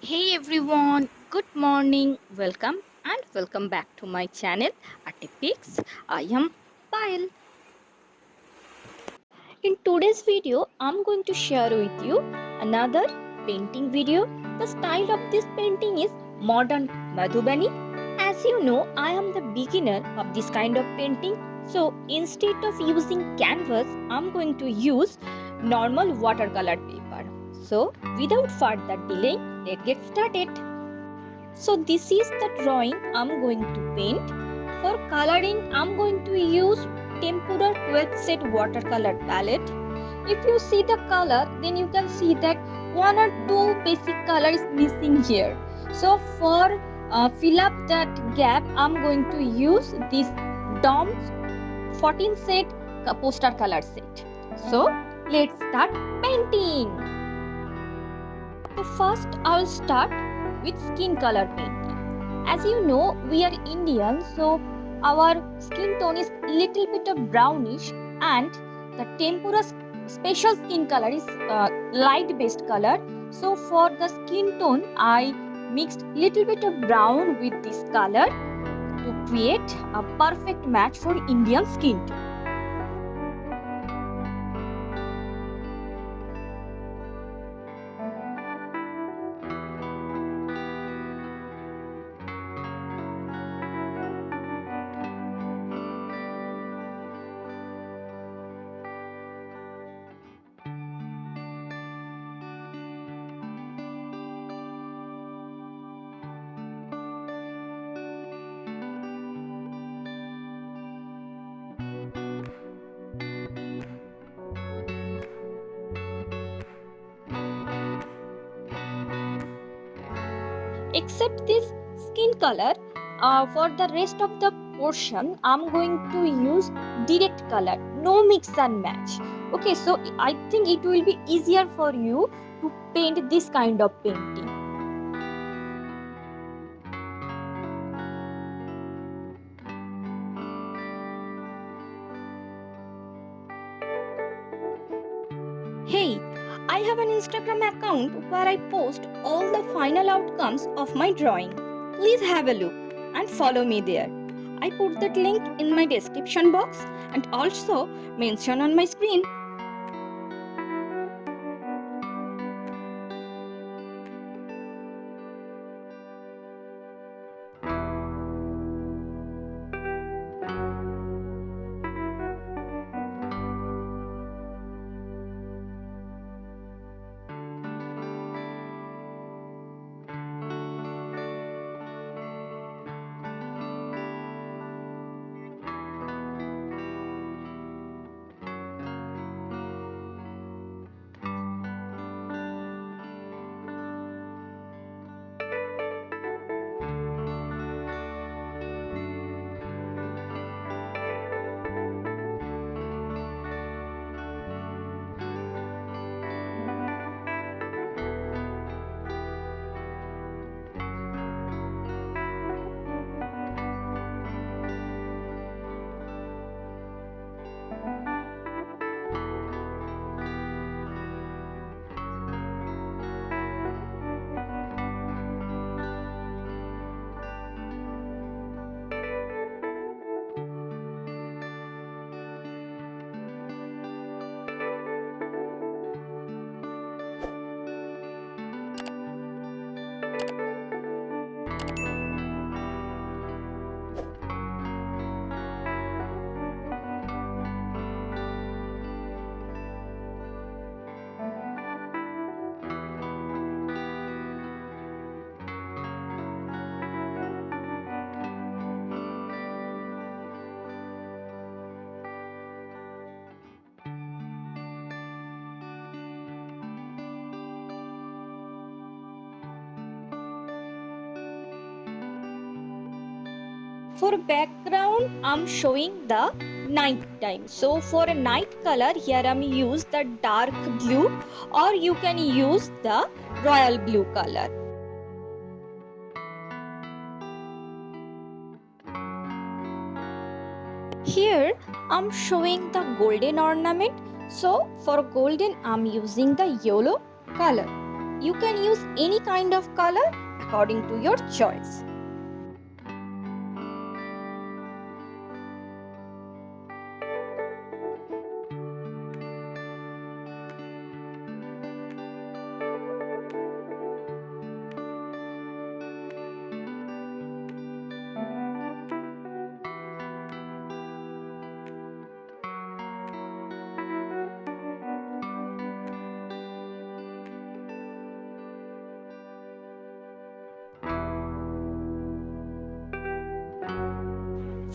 Hey everyone, good morning, welcome back to my channel artepics. I am Payal. In today's video, I'm going to share with you another painting video. The style of this painting is modern Madhubani. As you know, I am the beginner of this kind of painting. So instead of using canvas, I'm going to use normal watercolor paper. So without further delay, let's get started. So this is the drawing I'm going to paint. For coloring, I'm going to use Tempura 12 set watercolor palette. If you see the color, then you can see that one or two basic color is missing here. So for fill up that gap, I'm going to use this DOMS 14 set poster color set. So let's start painting. So first I'll start with skin color painting. As you know, we are Indian, so our skin tone is little bit of brownish, and the tempura's special skin color is light based color. So for the skin tone, I mixed little bit of brown with this color to create a perfect match for Indian skin tone. Except this skin color, for the rest of the portion I'm going to use direct color, no mix and match. Okay, so I think it will be easier for you to paint this kind of painting. Hey, I have an Instagram account where I post all the final outcomes of my drawing. Please have a look and follow me there. I put that link in my description box and also mention on my screen. For background, I'm showing the night time. So for a night color, here I'm use the dark blue, or you can use the royal blue color. Here I'm showing the golden ornament. So for golden, I'm using the yellow color. You can use any kind of color according to your choice.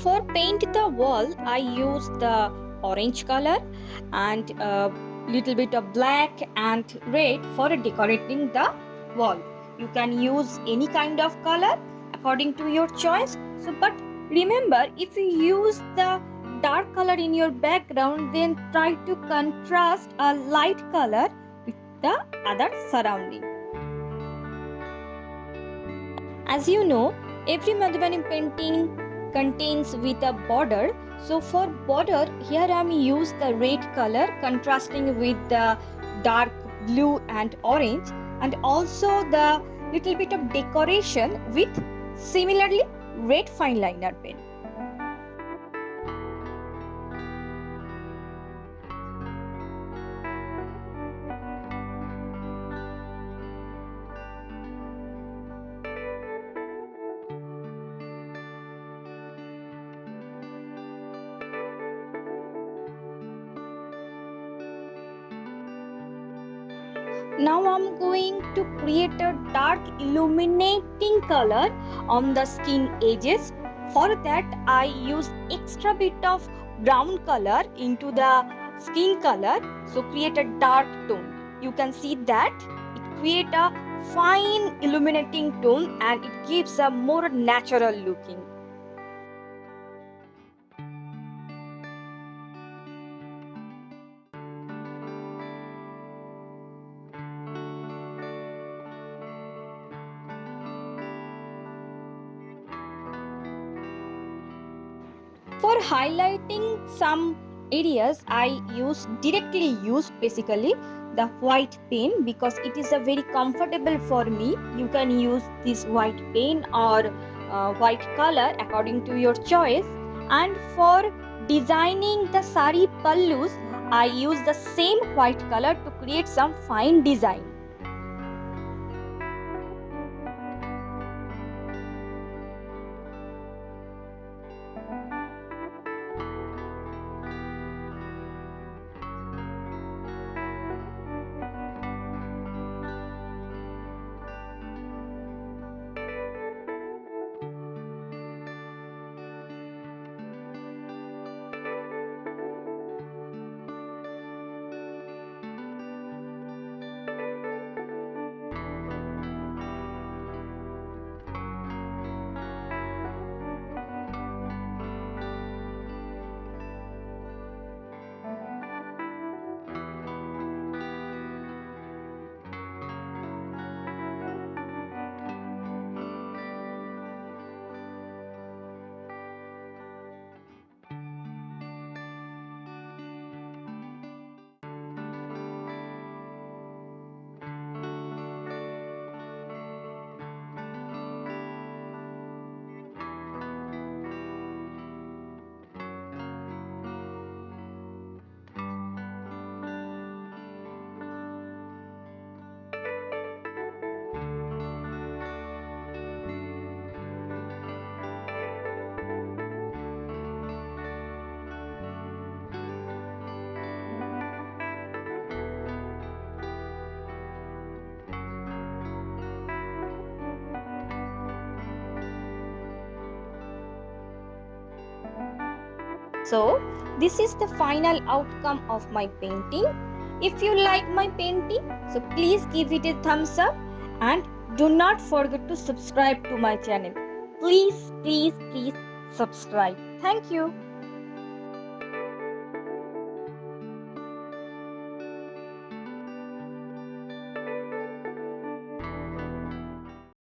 For paint the wall, I use the orange color and a little bit of black and red for decorating the wall. You can use any kind of color according to your choice. So, but remember, if you use the dark color in your background, then try to contrast a light color with the other surrounding. As you know, every Madhubani painting contains with a border. So for border, here I am use the red color contrasting with the dark blue and orange, and also the little bit of decoration with similarly red fine liner pen. Now I'm going to create a dark illuminating color on the skin edges. For that I use extra bit of brown color into the skin color. So create a dark tone. You can see that it create a fine illuminating tone and it gives a more natural looking. For highlighting some areas, I directly use basically the white pen because it is a very comfortable for me. You can use this white pen or white color according to your choice. And for designing the sari pallus, I use the same white color to create some fine design. So this is the final outcome of my painting. If you like my painting, so please give it a thumbs up and do not forget to subscribe to my channel. Please subscribe. Thank you.